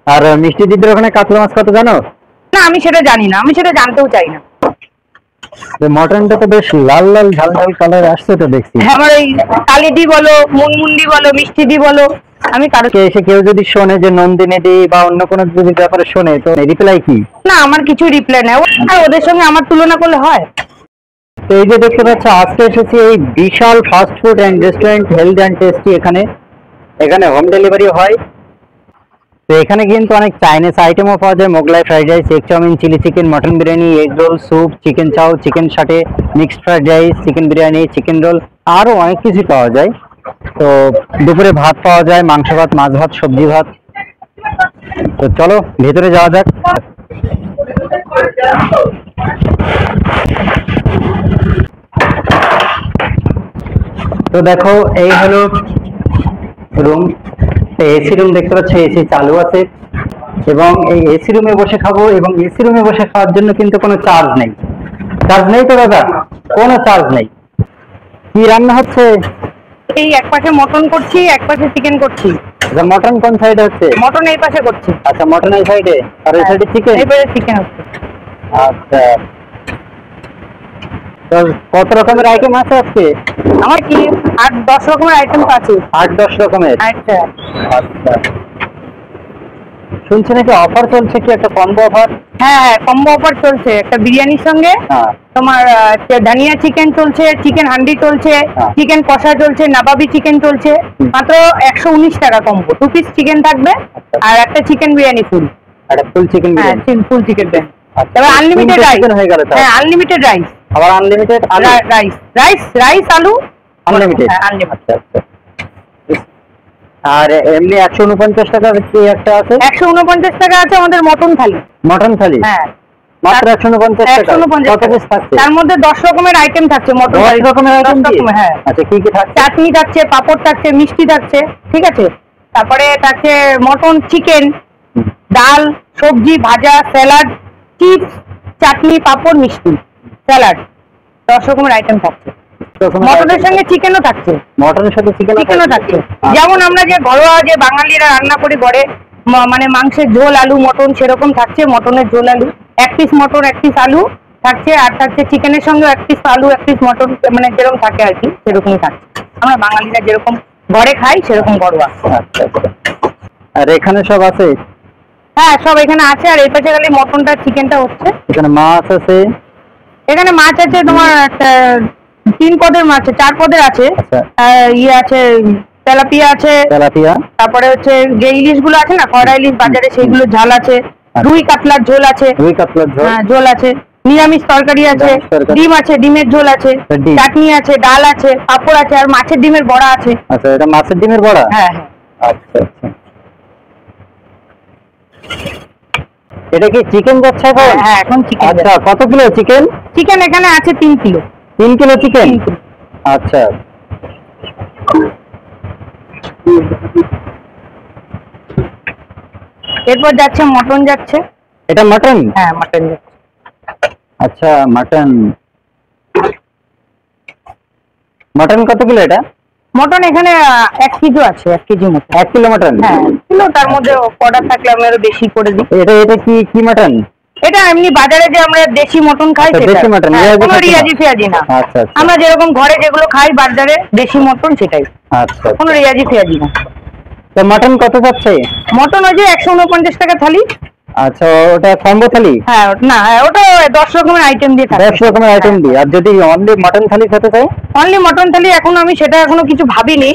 আর মিষ্টি দিদির ওখানে কাতলা মাছ কত জানো? না আমি সেটা জানি না, আমি সেটা জানতেও চাই না। মটনটা তো বেশ লাল লাল ঝাল ঝাল কালার আসছে তো দেখছি। আমার এই কালিদি বলো, মুনমুন্ডি বলো, মিষ্টি দি বলো, আমি কারো এসে কেউ যদি শোনে যে নন্দিনী দি বা অন্য কোনো যদি ব্যাপারে শোনে তো রিপ্লাই কি? না, আমার কিছু রিপ্লাই নেই। আর ওদের সঙ্গে আমার তুলনা করলে হয়? তো এই যে দেখতে পাচ্ছ আজকে এসেছি এই বিশাল fast food and restaurant health and tasty. এখানে হোম ডেলিভারি হয়। তো এখানে কিন্তু অনেক চাইনিজ আইটেমও পাওয়া যায়, Mughlai fried rice, egg chow mein, chilli chicken, mutton biryani, egg roll, soup, chicken chow, chicken satay, mixed fried rice, chicken biryani, chicken roll, আরো অনেক কিছু পাওয়া যায়। তো দুপুরে ভাত পাওয়া যায়, মাংস ভাত, মাছ ভাত, সবজি ভাত। তো চলো ভেতরে যাওয়া যাক। তো দেখো এই হলো রুম। এসি রুম দেখতে পাচ্ছ, এসি চালু আছে এবং এই এসি রুমে বসে খাবো। এবং এসি রুমে বসে খাওয়ার জন্য কিন্তু কোনো চার্জ নেই। চার্জ নেই তো দাদা? কোনো চার্জ নেই। কি রান্না হচ্ছে? এই এক পাশে মটন করছি, এক পাশে চিকেন করছি। আচ্ছা, মটন কোন সাইডে হচ্ছে? মটন এই পাশে করছি। আচ্ছা, মটন এই সাইডে আর এই সাইডে চিকেন? এই পাশে চিকেন হচ্ছে। আচ্ছা, তো কত রকমের আইটেম আছে আজকে? আমার কি 8-10 রকমের আইটেম আছে। 8-10 রকমের? আচ্ছা আচ্ছা, শুনছি নাকি অফার চলছে, কি একটা কম্বো অফার? হ্যাঁ হ্যাঁ, কম্বো অফার চলছে। একটা বিরিয়ানির সঙ্গে তোমার ধনিয়া চিকেন চলছে, চিকেন হান্ডি চলছে, চিকেন কষা চলছে, নাবাবি চিকেন চলছে। মাত্র 119 টাকা কম্বো। 2 পিস চিকেন থাকবে আর একটা চিকেন বিরিয়ানি ফুল। একটা ফুল চিকেন বিরিয়ানি? হ্যাঁ, ফুল চিকেন বিরিয়ানি। তবে আনলিমিটেড রাইস হয়ে গেল। হ্যাঁ, আনলিমিটেড রাইস। আবার আনলিমিটেড রাইস, রাইস আলু আনলিমিটেড। আনলিমিটেড। আচ্ছা, আর এমনি 149 টাকা কি একটা আছে? 149 টাকা আছে আমাদের মটন থালি। মটন থালি? হ্যাঁ, মাত্র 149 টাকা। কত পিস থাকছে? তার মধ্যে 10 রকমের আইটেম থাকছে। মটন 10 রকমের আইটেম? হ্যাঁ। আচ্ছা, কি কি থাকছে? চাটনি থাকছে, পাপড় থাকছে, মিষ্টি থাকছে, ঠিক আছে। তারপরে থাকছে মটন, চিকেন, ডাল, সবজি, ভাজা, স্যালাড, চিপস, চাটনি, পাপড়, মিষ্টি, স্যালাড। 10 রকমের আইটেম থাকছে। মটনের সঙ্গে চিকেনও থাকছে। মটনের সাথে চিকেনও থাকছে। যেমন আমরা যে ঘরোয়া যে বাঙালিরা রান্না করি ঘরে, মানে মাংসের ঝোল আলু মটন, সেরকম থাকছে মটনের ঝোল আলু। 1 পিস মটন 1 পিস আলু থাকছে। আর থাকছে চিকেনের সঙ্গে 1 পিস আলু 1 পিস মটন, মানে যেরকম থাকে আর কি সেরকমই থাকছে। আমরা বাঙালিরা যেরকম ঘরে খাই সেরকম ঘরোয়া। আচ্ছা, আর এখানে সব আছে? হ্যাঁ, সব এখানে আছে। আর এই পাশে খালি মটনটা চিকেনটা হচ্ছে। এখানে মাছ আছে? এখানে মাছ আছে তোমার 3 পদের মাছ, 4 পদের আছে। ইয়ে আছে, তেলাপিয়া আছে। তেলাপিয়া, তারপরে হচ্ছে যে ইলিশ গুলো আছে না, কড়া ইলিশ বাজারে, সেইগুলো ঝাল আছে। রুই কাতলার ঝোল আছে। রুই কাতলার ঝোল? হ্যাঁ, ঝোল আছে। নিরামিষ তরকারি আছে, ডিম আছে, ডিমের ঝোল আছে, চাটনি আছে, ডাল আছে, পাপড় আছে, আর মাছের ডিমের বড়া আছে। আচ্ছা, এটা মাছের ডিমের বড়া? হ্যাঁ হ্যাঁ। আচ্ছা আচ্ছা, এটা কি চিকেন যাচ্ছে এখন? হ্যাঁ, এখন চিকেন। আচ্ছা, কত কিলো চিকেন? চিকেন এখানে আছে 3 কিলো। 3 kilo chicken? আচ্ছা, এরপর যাচ্ছে মটন যাচ্ছে। এটা মটন? হ্যাঁ, মটন যাচ্ছে। আচ্ছা, মটন কত কিলো এটা? মটন এখানে 1 কেজি আছে, 1 কেজি মতো। 1 কিলো মটন? হ্যাঁ, কিলো। তার মধ্যে অর্ডার থাকলে আমি আরো বেশি করে দিই। এটা কি মটন? এটা এমনি বাজারে যে আমরা দেশি মটন খাই সেটা। দেশি মটন, কোনো রিয়াজি ফিয়াজি না। আচ্ছা আচ্ছা, আমরা যেরকম ঘরে যেগুলো খাই বাজারে দেশি মটন, সেটাই। আচ্ছা, কোনো রিয়াজি ফিয়াজি না। তো মটন কত যাচ্ছে? মটন ওই যে 149 টাকা থালি। আচ্ছা, ওটা কম্বো থালি? হ্যাঁ, না ওটা 10 রকমের আইটেম দিয়ে থাকে। 10 রকমের আইটেম দিয়ে। আর যদি অনলি মটন থালি খেতে চাই? অনলি মটন থালি এখন আমি সেটা এখনো কিছু ভাবিনি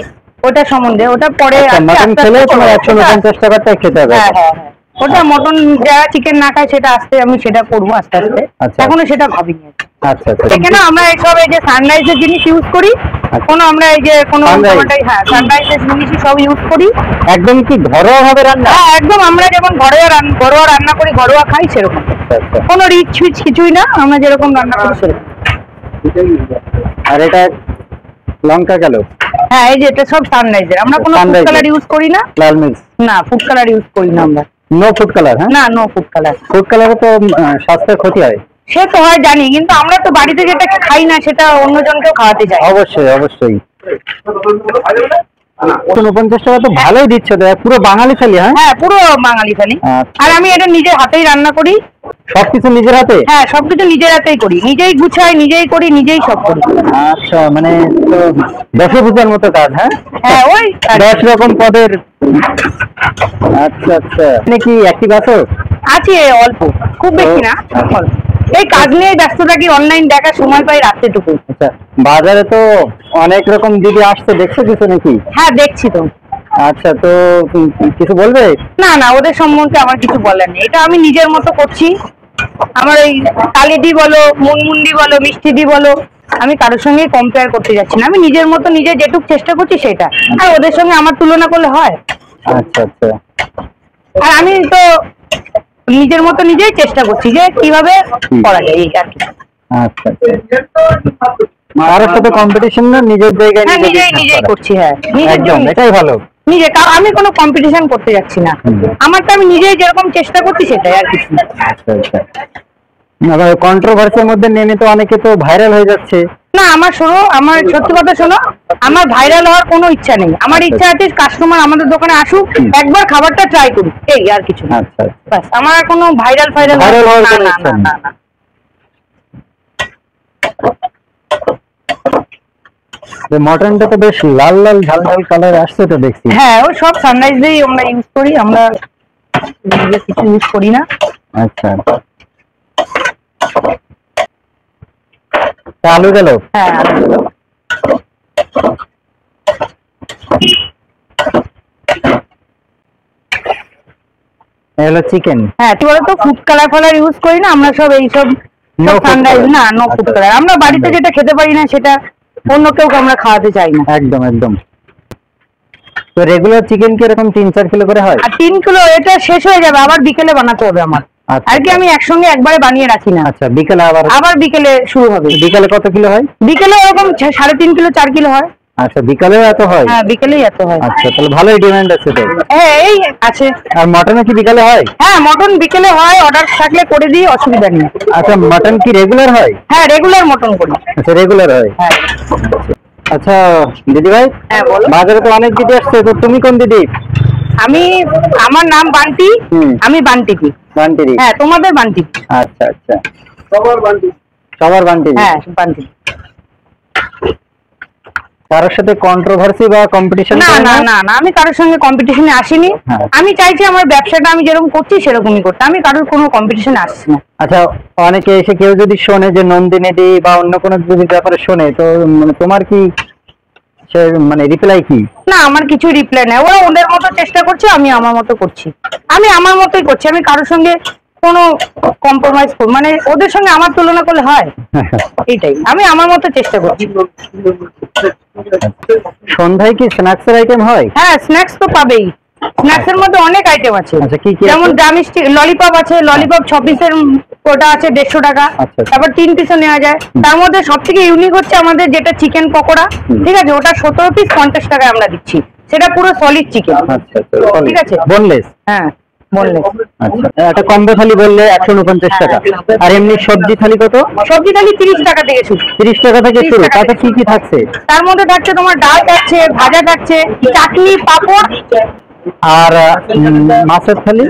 ওটা সম্বন্ধে। ওটা পরে মটন খেলে তোমার 149 টাকাটাই খেতে হবে? হ্যাঁ হ্যাঁ, ওটা মটন যারা চিকেন না খায় সেটা আস্তে আমি সেটা করবো আস্তে আস্তে। এখনো সেটা ভাবিনি। আচ্ছা আচ্ছা, এখানে আমরা এইসব এই যে সানরাইজের জিনিস ইউজ করি। কোনো আমরা এই যে কোনো হ্যাঁ সানরাইজের জিনিসই সব ইউজ করি। একদম কি ঘরোয়া ভাবে রান্না? হ্যাঁ, একদম আমরা যেমন ঘরোয়া রান্না করি, ঘরোয়া খাই সেরকম। কোনো রিচ ফিচ কিছুই না, আমরা যেরকম রান্না করি সেরকম। আর এটা লঙ্কা গেল? হ্যাঁ, এই যে এটা সব সানরাইজের। আমরা কোনো ফুড কালার ইউজ করি না। লাল মির্চ? না, ফুড কালার ইউজ করি না আমরা। No food colour? হ্যাঁ, না, নো ফুড কালার। ফুড কালারে তো স্বাস্থ্যের ক্ষতি হয়। সে তো হয় জানি, কিন্তু আমরা তো বাড়িতে যেটা খাই না সেটা অন্যজনকেও খাওয়াতে চাই। অবশ্যই অবশ্যই। 49 টাকা তো ভালোই দিচ্ছে তো, পুরো বাঙালি থালি। হ্যাঁ হ্যাঁ পুরো বাঙালি থালি। আচ্ছা। আর আমি এটা নিজের হাতেই রান্না করি। সবকিছু নিজের হাতে? হ্যাঁ সবকিছু নিজের হাতেই করি, নিজেই গুছাই, নিজেই করি, নিজেই সব করি। আচ্ছা, মানে তো দশে পূজার মতো কাজ। হ্যাঁ হ্যাঁ ওই 10 রকম পদের। আচ্ছা আচ্ছা, মানে কি অ্যাক্টিভ আছো? আছে অল্প, খুব বেশি না, অল্প। এই কাজ নিয়ে ব্যস্ত থাকি, অনলাইন দেখার সময় পাই রাত্রেটুকু। আচ্ছা, বাজারে তো অনেক রকম দিদি আসছে, দেখছো কিছু নাকি? হ্যাঁ দেখছি তো। আচ্ছা, তো কিছু বলবে? না না, ওদের সম্বন্ধে আমার কিছু বলার নেই, এটা আমি নিজের মতো করছি। আমার এই কালিদি বলো, মুনমুন্ডি বলো, মিষ্টিদি বলো, আমি কারোর সঙ্গে কম্পেয়ার করতে যাচ্ছি না। আমি নিজের মতো নিজে যেটুক চেষ্টা করছি সেটা, আর ওদের সঙ্গে আমার তুলনা করলে হয়? আচ্ছা আচ্ছা। আর আমি তো নিজের মতো নিজেই চেষ্টা করছি যে কিভাবে করা যায়, এই আর কি। আচ্ছা আচ্ছা, কারোর সাথে কম্পিটিশন না, নিজের জায়গায় হ্যাঁ নিজেই নিজেই করছি। হ্যাঁ নিজের একদম, জন্য এটাই ভালো। নিজে, আমি কোনো কম্পিটিশন করতে যাচ্ছি না, আমারটা আমি নিজেই যেরকম চেষ্টা করছি সেটাই, আর কিছু না। আচ্ছা আচ্ছা। আবার কন্ট্রোভার্সির মধ্যে নেমে তো অনেকে তো ভাইরাল হয়ে যাচ্ছে। না আমার শোনো, আমার সত্যি কথা শোনো, আমার ভাইরাল হওয়ার কোনো ইচ্ছা নেই। আমার ইচ্ছা আছে কাস্টমার আমাদের দোকানে আসুক, একবার খাবারটা ট্রাই করুক, এই আর কিছু না। আচ্ছা ব্যাস, আমার আর কোনো ভাইরাল ভাইরাল হওয়ার না কোনো না ইচ্ছা না নেই। না না। মটনটা তো বেশ লাল লাল ঝাল ঝাল কালার আসছে তো দেখছি। হ্যাঁ ওই সব সানরাইজ দিয়েই আমরা ইউজ করি, আমরা নিজে কিছু ইউজ করি না। আচ্ছা, তা আলু গেল। হ্যাঁ হলো চিকেন। হ্যাঁ কি বলতো, ফুড কালার ফালার ইউজ করি না আমরা, সব এইসব No food সানরাইজ color। না, নো ফুড আচ্ছা। কালার। আমরা বাড়িতে যেটা খেতে পারি না সেটা অন্য কেউ আমরা খাওয়াতে চাই না। একদম একদম। তো রেগুলার চিকেন কি এরকম 3-4 কিলো করে হয়? আর 3 কিলো এটা শেষ হয়ে যাবে, আবার বিকেলে বানাতে হবে আমার। আচ্ছা। আর কি আমি একসঙ্গে একবারে বানিয়ে রাখি না। আচ্ছা, বিকেলে আবার বিকেলে শুরু হবে। বিকালে কত কিলো হয়? বিকেলে ওরকম 3.5 কিলো 4 কিলো হয়। আচ্ছা, বিকালেও এত হয়? হ্যাঁ বিকেলেই এত হয়। আচ্ছা, তাহলে ভালোই ডিমান্ড আছে তো। হ্যাঁ এই আছে। আর মটনও কি বিকালে হয়? হ্যাঁ মটন বিকেলে হয়, অর্ডার থাকলে করে দিই, অসুবিধা নেই। আচ্ছা, মটন কি রেগুলার হয়? হ্যাঁ রেগুলার মটন করি। আচ্ছা, রেগুলার হয়। হ্যাঁ আচ্ছা দিদি ভাই, হ্যাঁ বলো। বাজারে তো অনেক দিদি আসছে, তো তুমি কোন দিদি? আমি, আমার নাম বান্টি, আমি বান্টিদি। বান্টিদি? হ্যাঁ তোমাদের বান্টি। আচ্ছা আচ্ছা, সবার বান্টি, সবার বান্টি। হ্যাঁ বান্টি। কারোর সাথে কন্ট্রোভার্সি বা কম্পিটিশন? না না না না, আমি কারোর সঙ্গে কম্পিটিশনে আসিনি। হ্যাঁ। আমি চাইছি আমার ব্যবসাটা আমি যেরকম করছি সেরকমই করতে, আমি কারোর কোনো কম্পিটিশনে আসছি না। আচ্ছা, অনেকে এসে কেউ যদি শোনে যে নন্দিনী দি বা অন্য কোনো যদি ব্যাপারে শোনে, তো মানে তোমার কি সে মানে রিপ্লাই কি? না আমার কিছু রিপ্লাই নেই, ওরা ওদের মতো চেষ্টা করছে, আমি আমার মতো করছি। আমি আমার মতোই করছি, আমি কারোর সঙ্গে কোনো কম্প্রোমাইজ মানে ওদের সঙ্গে আমার তুলনা করলে হয়? এইটাই, আমি আমার মতো চেষ্টা করছি। সন্ধ্যায় কি স্ন্যাক্সের আইটেম হয়? হ্যাঁ স্ন্যাক্স তো পাবেই, স্ন্যাক্স এর মধ্যে অনেক আইটেম আছে। আচ্ছা, কি কি যেমন আছে? গ্রামিষ্টি ললিপপ আছে, ললিপপ 6 পিসের ওটা আছে 150 টাকা। আচ্ছা। তারপর 3 পিসও নেওয়া যায়। তার মধ্যে সব থেকে ইউনিক হচ্ছে আমাদের যেটা চিকেন পকোড়া, ঠিক আছে, ওটা 17 পিস 50 টাকায় আমরা দিচ্ছি, সেটা পুরো সলিড চিকেন। আচ্ছা, ঠিক আছে। বোনলেস? হ্যাঁ বললে। আচ্ছা, একটা কম্বো থালি বললে 149 টাকা। আর এমনি সবজি থালি কত? সবজি থালি 30 টাকা থেকে শুরু। 30 টাকা থেকে 30 শুরু। টাকা তাতে থেকে। কি কি থাকছে? তার মধ্যে থাকছে তোমার ডাল থাকছে, ভাজা থাকছে, চাটনি, পাঁপড়। আর মাছের থালি?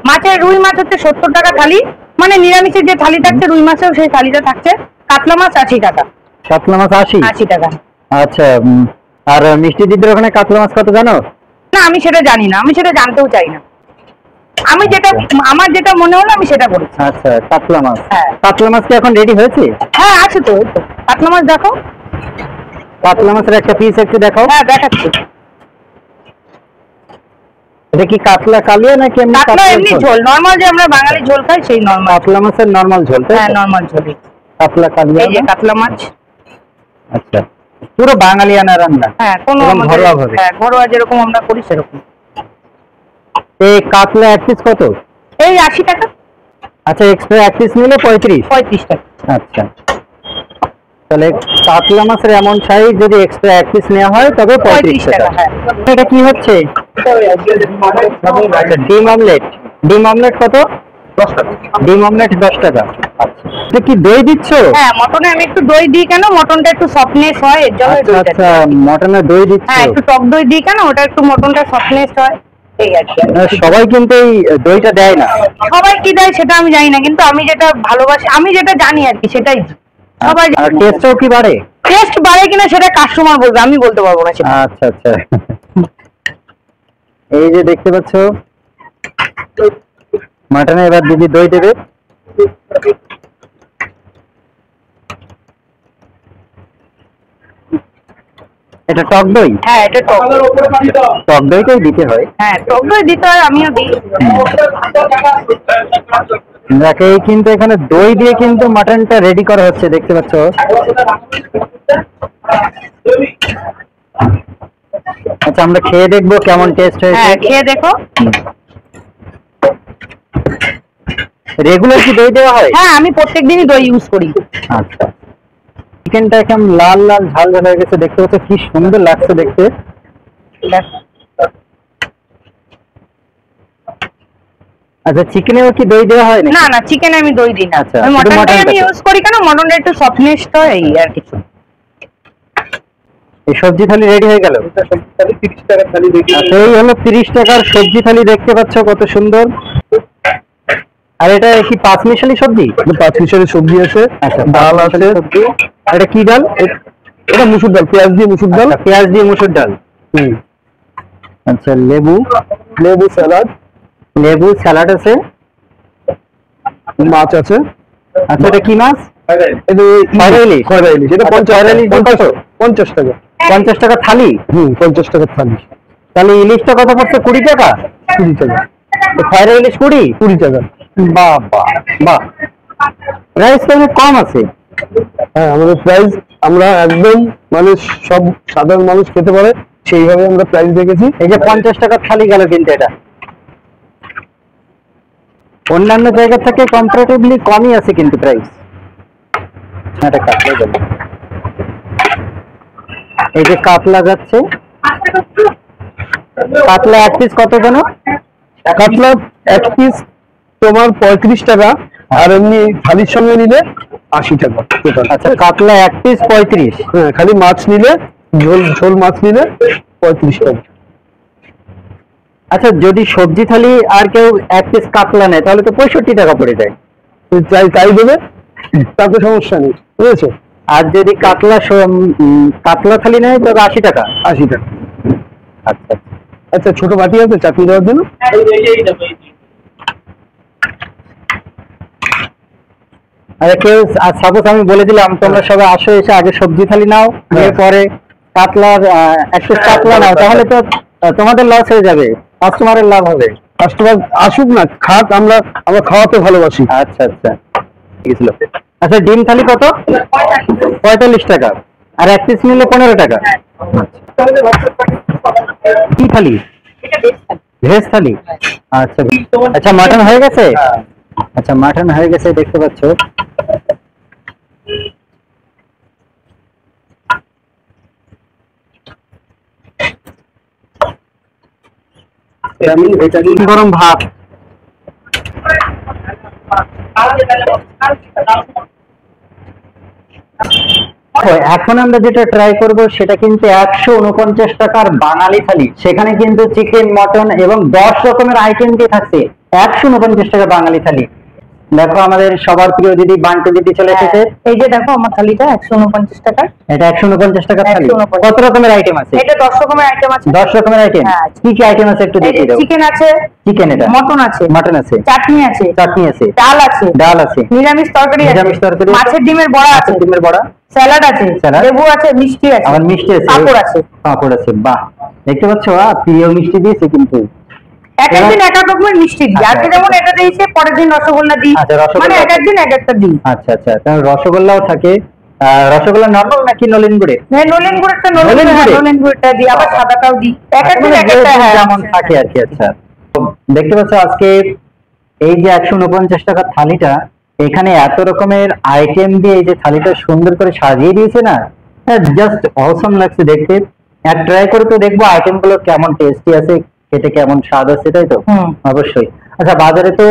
মাছের রুই মাছ হচ্ছে 70 টাকা থালি, মানে নিরামিষের যে থালি থাকছে রুই মাছেও সেই থালিটা থাকছে। কাতলা মাছ 80 টাকা। কাতলা মাছ 80? 80 টাকা। আচ্ছা, আর মিষ্টি দিদির ওখানে কাতলা মাছ কত জানো? না আমি সেটা জানি না, আমি সেটা জানতেও চাই না। আমি যেটা, আমার যেটা মনে হলো আমি সেটা বলছি। আচ্ছা, কাতলা মাছ। হ্যাঁ। কাতলা মাছ কি এখন রেডি হয়েছে? হ্যাঁ আছে তো, এই তো। কাতলা মাছ দেখো। কাতলা মাছের একটা পিস একটু দেখাও। হ্যাঁ দেখাচ্ছি। এটা কি কাতলা কালিয়া নাকি এমনি কাতলা কাতলার এমনি ঝোল? ঝোল, নরমাল যে আমরা বাঙালি ঝোল খাই সেই নরমাল। কাতলা মাছের নরমাল ঝোল, তাই তো? হ্যাঁ নরমাল ঝোলই। কাতলা কালিয়া এই যে না? কাতলা মাছ। আচ্ছা, পুরো বাঙালিয়ানা রান্না। হ্যাঁ কোনো এবং আমাদের, ঘরোয়া ভাবে। হ্যাঁ ঘরোয়া যেরকম আমরা করি সেরকম। এই কাতলা এক পিস কত? এই 80 টাকা। আচ্ছা, এক্সট্রা এক পিস নিলে 35? 35 টাকা। আচ্ছা, তাহলে কাতলা মাছের এমন সাইজ যদি এক্সট্রা এক পিস নেওয়া হয় তবে 35 টাকা। হ্যাঁ। এটা কি হচ্ছে? ডিম অমলেট। ডিম অমলেট কত? ডিম অমলেট 10 টাকা। আচ্ছা, এটা কি দই দিচ্ছ? হ্যাঁ, মটনে আমি একটু দই দিই কেন, মটনটা একটু সফটনেস হয় এর জন্য আচ্ছা দইটা আচ্ছা, দিই। মটনে দই দিচ্ছ। হ্যাঁ, একটু টক দই দিই কেন, ওটা একটু মটনটা সফটনেস হয়, এই আর কি। সবাই কিন্তু এই দইটা দেয় না। সবাই কি দেয় সেটা আমি জানি না, কিন্তু আমি যেটা ভালোবাসি, আমি যেটা জানি আর কি, সেটাই দিই। সবাই আর টেস্টও কি বাড়ে? টেস্ট বাড়ে কিনা সেটা কাস্টমার বলবে, আমি বলতে পারবো না সেটা। আচ্ছা আচ্ছা, এই যে দেখতে পাচ্ছ মাটনে এবার দিদি দই দেবে। এটা টক দই? হ্যাঁ, এটা টক দই। টক দইটাই দিতে হয়। হ্যাঁ, টক দই দিতে হয়, আমিও দিই। দেখো এই কিন্তু এখানে দই দিয়ে কিন্তু মাটনটা রেডি করা হচ্ছে, দেখতে পাচ্ছ। আচ্ছা, আমরা খেয়ে দেখবো কেমন টেস্ট হয়েছে। হ্যাঁ, খেয়ে দেখো। রেগুলার কি দই দেওয়া হয়? হ্যাঁ, আমি প্রত্যেকদিনই দই ইউজ করি। আচ্ছা, চিকেনটা একদম লাল লাল ঝাল ঝাল হয়ে গেছে, দেখতে পাচ্ছ কি সুন্দর লাগছে দেখতে। আচ্ছা, চিকেনেও কি দই দেওয়া হয় নাকি? না না, চিকেনে আমি দই দিই না। আচ্ছা, আমি শুধু মটনটাই আমি মটনটাতে। ইউজ করি কেন, মটনটা একটু সফটনেস হয়, এই আর কিছু। এই সবজি থালি রেডি হয়ে গেল। 30 টাকার থালি রেডি। আচ্ছা, এই হলো 30 টাকার সবজি থালি, দেখতে পাচ্ছ কত সুন্দর। আর এটা কি 5 মিশালি সবজি? 5 মিশালি সবজি আছে, আচ্ছা, ডাল আছে। সবজি। আর এটা কি ডাল? এটা মুসুর ডাল, পেঁয়াজ দিয়ে মুসুর ডাল। আচ্ছা, পেঁয়াজ দিয়ে মুসুর ডাল। আচ্ছা, লেবু স্যালাড, লেবু স্যালাড আছে। মাছ আছে। আচ্ছা, এটা কি মাছ? এটা খয়রা ইলিশ। খয়রা ইলিশ, এটা আচ্ছা, 50 খয়রা ইলিশ কত? 50 টাকা। 50 টাকা থালি? 50 টাকার থালি। তাহলে ইলিশটা কত পড়ছে? 20 টাকা। 20 টাকা। তো খয়রা ইলিশ 20 টাকা। বাহ বাহ বাহ, প্রাইস তো অনেক কম আছে। হ্যাঁ, আমাদের প্রাইস আমরা একদম মানে সব সাধারণ মানুষ খেতে পারে সেইভাবে আমরা প্রাইস রেখেছি। এই যে 50 টাকা থালি গেল, কিন্তু এটা অন্যান্য জায়গা থেকে কম্পারেটিভলি কমই আছে কিন্তু প্রাইস। এটা কাটলে গেল। এই যে কাতলা যাচ্ছে, কাতলা এক পিস কত যেন? কাতলা এক পিস তোমার 35 টাকা, আর এমনি থালির সঙ্গে নিলে 80 টাকা টোটাল। আচ্ছা, কাতলা এক পিস 35। হ্যাঁ, খালি মাছ নিলে, ঝোল ঝোল মাছ নিলে 35 টাকা। আচ্ছা, যদি সবজি থালি আর কেউ এক পিস কাতলা নেয় তাহলে তো 65 টাকা পড়ে যায়। তাই তাই দেবে, তাতে সমস্যা নেই, বুঝেছো? আর যদি কাতলা থালি নেয় তবে 80 টাকা। 80 টাকা। আচ্ছা আচ্ছা, ছোট বাটি আছে চাটনি দেওয়ার জন্য? আরে কেউ সাপোজ আমি বলে দিলাম তোমরা সবাই আসো, এসে আগে সবজি থালি নাও, এরপরে কাতলার এক পিস কাতলা নাও, তাহলে তো তোমাদের লস হয়ে যাবে, কাস্টমারের লাভ হবে। কাস্টমার আসুক না, খাক, আমরা খাওয়াতে ভালোবাসি। আচ্ছা আচ্ছা, ঠিক ছিল। আচ্ছা, ডিম থালি কত? 45 টাকা। আর এক পিস নিলে 15 টাকা। কি থালি? ভেজ থালি। আচ্ছা আচ্ছা, মাটন হয়ে গেছে? আচ্ছা, মাটন হয়ে গেছে, দেখতে পাচ্ছ। গরম ভাত। এখন আমরা যেটা ট্রাই করব সেটা কিন্তু 149 টাকার বাঙালি থালি। সেখানে কিন্তু চিকেন, মটন এবং 10 রকমের আইটেম দিয়ে থাকছে। 149 টাকা বাঙালি থালি। দেখো আমাদের সবার প্রিয় দিদি বান্টু দিদি চলে এসেছে। এই যে দেখো আমার থালিটা 149 টাকা। এটা 149 টাকা থালি। 149 কত রকমের আইটেম আছে? এটা 10 রকমের আইটেম আছে। 10 রকমের আইটেম। হ্যাঁ। কি কি আইটেম আছে একটু দেখিয়ে দাও। চিকেন আছে, চিকেন, এটা মটন আছে, মটন আছে, চাটনি আছে, চাটনি আছে, ডাল আছে, ডাল আছে, নিরামিষ তরকারি আছে, নিরামিষ তরকারি আছে, মাছের ডিমের বড়া আছে, ডিমের বড়া, স্যালাড আছে, স্যালাড, লেবু আছে, মিষ্টি আছে, আবার মিষ্টি আছে, পাঁপড় আছে। পাঁপড় আছে। বাহ, দেখতে পাচ্ছ প্রিয় মিষ্টি দিয়েছে কিন্তু। এক একদিন এক এক রকমের মিষ্টি দিই। আজকে যেমন এটা দিয়েছে, পরের দিন রসগোল্লা দিই। আচ্ছা, রসগোল্লা মানে এক একদিন এক একটা দিই। আচ্ছা আচ্ছা, তাহলে রসগোল্লাও থাকে। রসগোল্লা নরমাল নাকি নলেন গুড়ে? হ্যাঁ, নলেন গুড়েরটা নলেন গুড়েরটা দিই, আবার সাদাটাও দিই। এক একদিন এক একটা, হ্যাঁ, যেমন থাকে আর কি। আচ্ছা, দেখতে পাচ্ছ আজকে এই যে 149 টাকার থালিটা, এখানে এত রকমের আইটেম দিয়ে এই যে থালিটা সুন্দর করে সাজিয়ে দিয়েছে না, জাস্ট অসম লাগছে দেখতে। এক ট্রাই করে তো দেখবো আইটেম গুলো কেমন টেস্টি আছে, খেতে কেমন স্বাদ আছে, তাই তো? অবশ্যই। আচ্ছা, বাজারে তো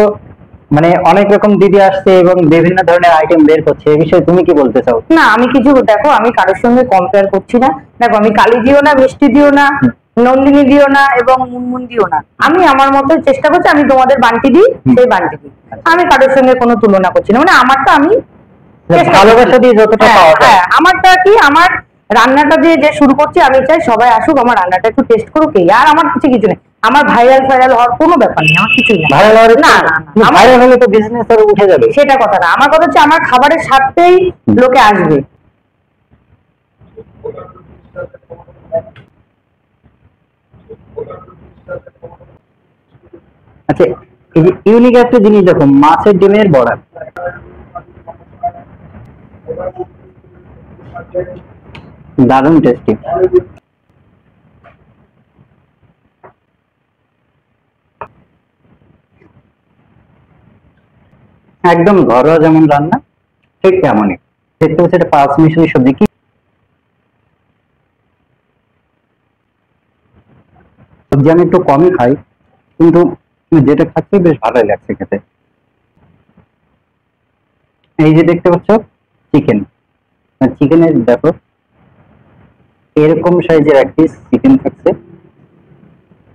মানে অনেক রকম দিদি আসছে এবং বিভিন্ন ধরনের আইটেম বের করছে, এই বিষয়ে তুমি কি বলতে চাও? না আমি কিছু দেখো, আমি কারোর সঙ্গে কম্পেয়ার করছি না। দেখো আমি কালি দিও না, মিষ্টি দিও না, নন্দিনী দিও না এবং মুনমুন দিও না। আমি আমার মতো চেষ্টা করছি, আমি তোমাদের বান্টি দিই, সেই বান্টি দিই। আমি কারোর সঙ্গে কোনো তুলনা করছি না, মানে আমারটা আমি চেষ্টা ভালোবাসা করছি। দিয়ে যতটা হ্যাঁ, পাওয়া যায়। হ্যাঁ, আমারটা কি, আমার রান্নাটা দিয়ে যে শুরু করছি, আমি চাই সবাই আসুক, আমার রান্নাটা একটু টেস্ট করুক, এই আর আমার কিছু নেই। আমার ভাইরাল ফাইরাল হওয়ার কোনো ব্যাপার নেই, আমার কিছুই না। ভাইরাল হওয়ার না না না, আমার ভাইরাল হলে তো বিজনেস আরো উঠে যাবে। সেটা কথা না, আমার কথা হচ্ছে আমার খাবারের স্বাদতেই লোকে আসবে। আচ্ছা, এই যে ইউনিক একটা জিনিস দেখো, মাছের ডিমের বড়া, দারুণ টেস্টি। একদম ঘরোয়া যেমন রান্না ঠিক তেমনই দেখতে হচ্ছে। এটা 5 মিশালি সবজি। কি সবজি আমি একটু কমই খাই, কিন্তু যেটা খাচ্ছি বেশ ভালোই লাগছে খেতে। এই যে দেখতে পাচ্ছ চিকেন, চিকেনের দেখো এরকম সাইজের এক পিস চিকেন থাকছে,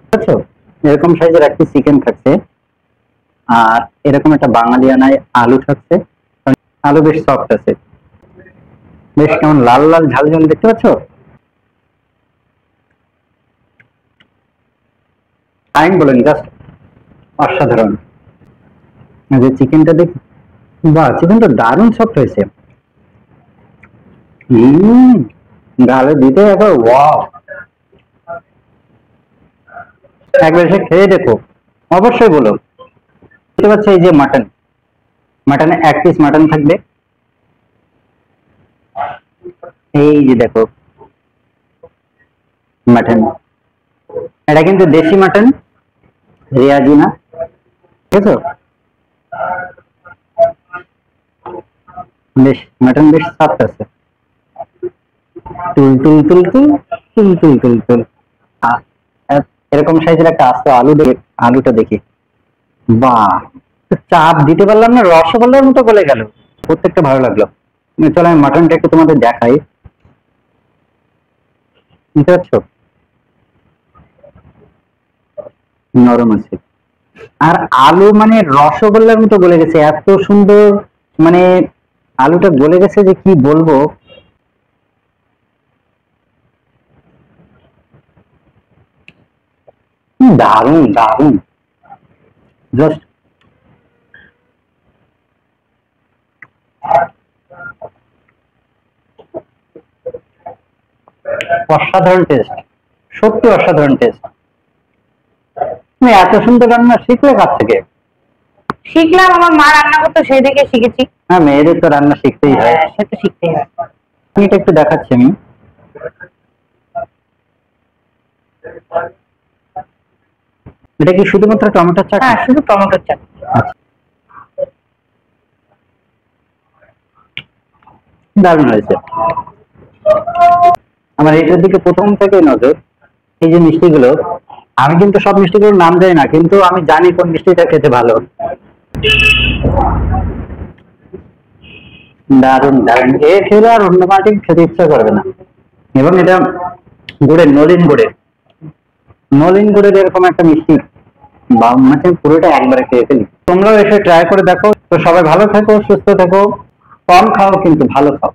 বুঝছো? এরকম সাইজের এক পিস চিকেন থাকছে, আর এরকম একটা বাঙালিয়ানায় আলু থাকছে। আলু বেশ সফট আছে, বেশ কেমন লাল লাল ঝাল ঝাল দেখতে পাচ্ছ? আমি বলেন জাস্ট অসাধারণ। এই যে চিকেনটা দেখি, বাহ, চিকেনটা দারুণ সফট হয়েছে। গালে দিতে একবার ওয়াও, একবার এসে খেয়ে দেখো, অবশ্যই বলো। দেখতে পাচ্ছ এই যে মাটন, মাটনে এক পিস মাটন থাকবে। এই যে দেখো মাটন, এটা কিন্তু দেশি মাটন, রেয়াজি না, ঠিক আছে? বেশ মাটন বেশ সফট আছে, তুল তুল তুল তুল তুল তুল তুল তুল। এরকম সাইজের একটা আস্ত আলু দেখে, আলুটা দেখি, বাহ, চাপ দিতে পারলাম না, রসগোল্লার মতো গলে গেল। প্রত্যেকটা ভালো লাগলো। চলো আমি মাটনটা একটু তোমাদের দেখাই, বুঝতে পারছো? নরম আছে, আর আলু মানে রসগোল্লার মতো গলে গেছে, এত সুন্দর, মানে আলুটা গলে গেছে যে কি বলবো। দারুণ দারুণ, জাস্ট অসাধারণ টেস্ট, সত্যি অসাধারণ টেস্ট। তুমি এত সুন্দর রান্না শিখলে কার থেকে? শিখলাম, আমার মা রান্না করতো, সেই দেখে শিখেছি। হ্যাঁ, মেয়েদের তো রান্না শিখতেই হয়। সে তো শিখতেই হয়। আমি এটা একটু দেখাচ্ছি আমি। এটা কি শুধুমাত্র টমেটোর চাটনি? হ্যাঁ, শুধু টমেটোর চাটনি। আচ্ছা, দারুণ হয়েছে। আমার এটার দিকে প্রথম থেকে নজর। এই যে মিষ্টিগুলো, আমি কিন্তু সব মিষ্টিগুলোর নাম জানি না, কিন্তু আমি জানি কোন মিষ্টিটা খেতে ভালো। দারুণ দারুণ, এ খেলে আর অন্য মাটি খেতে ইচ্ছা করবে না। এবং এটা গুড়ের, নলিন গুড়ের, নলিন গুড়ের এরকম একটা মিষ্টি, বা মানে পুরোটা একবারে খেয়ে ফেলি। তোমরাও এসে ট্রাই করে দেখো। তো সবাই ভালো থেকো, সুস্থ থেকো, কম খাও কিন্তু ভালো খাও।